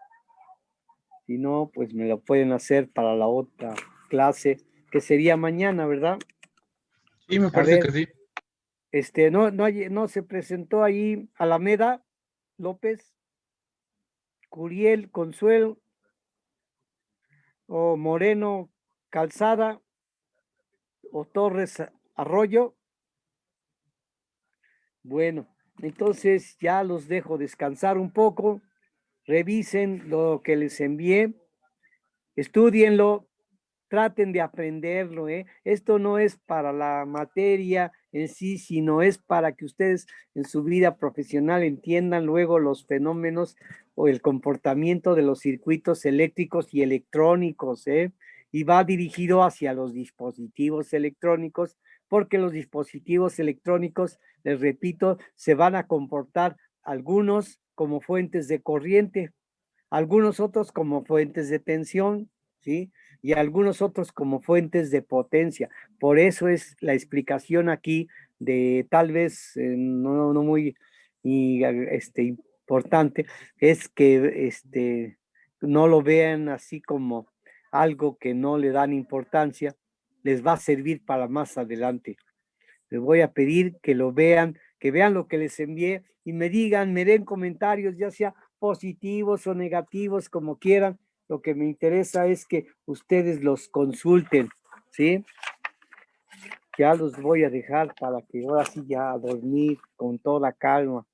Si no, pues me lo pueden hacer para la otra clase, que sería mañana, ¿verdad? Sí, me parece que sí. No se presentó ahí Alameda López, Curiel Consuelo, o Moreno Calzada, o Torres Arroyo. Bueno, entonces ya los dejo descansar un poco, revisen lo que les envié, estúdienlo, traten de aprenderlo, Esto no es para la materia en sí, sino es para que ustedes en su vida profesional entiendan luego los fenómenos o el comportamiento de los circuitos eléctricos y electrónicos, Y va dirigido hacia los dispositivos electrónicos, porque los dispositivos electrónicos, les repito, se van a comportar algunos como fuentes de corriente, algunos otros como fuentes de tensión, ¿sí? Y algunos otros como fuentes de potencia. Por eso es la explicación aquí de tal vez no muy importante, es que no lo vean así como algo que no le dan importancia, les va a servir para más adelante. Les voy a pedir que lo vean, que vean lo que les envié y me digan, me den comentarios, ya sea positivos o negativos, como quieran. Lo que me interesa es que ustedes los consulten, ¿sí? Ya los voy a dejar para que ahora sí ya a dormir con toda calma.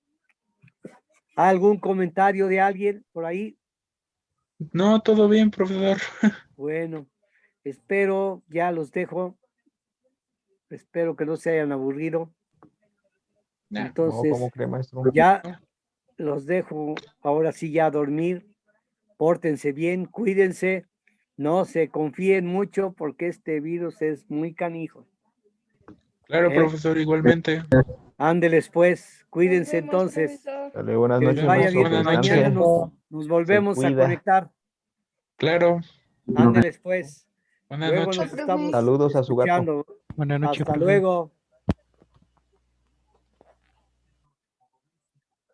¿Algún comentario de alguien por ahí? No, todo bien, profesor. Bueno, espero, ya los dejo. Espero que no se hayan aburrido. No, Entonces, ¿cómo cree, maestro? ya los dejo ahora sí ya a dormir. Pórtense bien, cuídense. No se confíen mucho porque este virus es muy canijo. Claro, profesor, igualmente. Ándeles pues, cuídense Nos vemos, entonces. profesor. Dale, buenas Que les noches, vaya maestro. bien. Buenas Mañana noches. nos volvemos a cuida. conectar. Claro. Ándeles pues. Buenas Luego noches. nos estamos Saludos a su gato. escuchando. Buenas noches, Hasta profe. luego.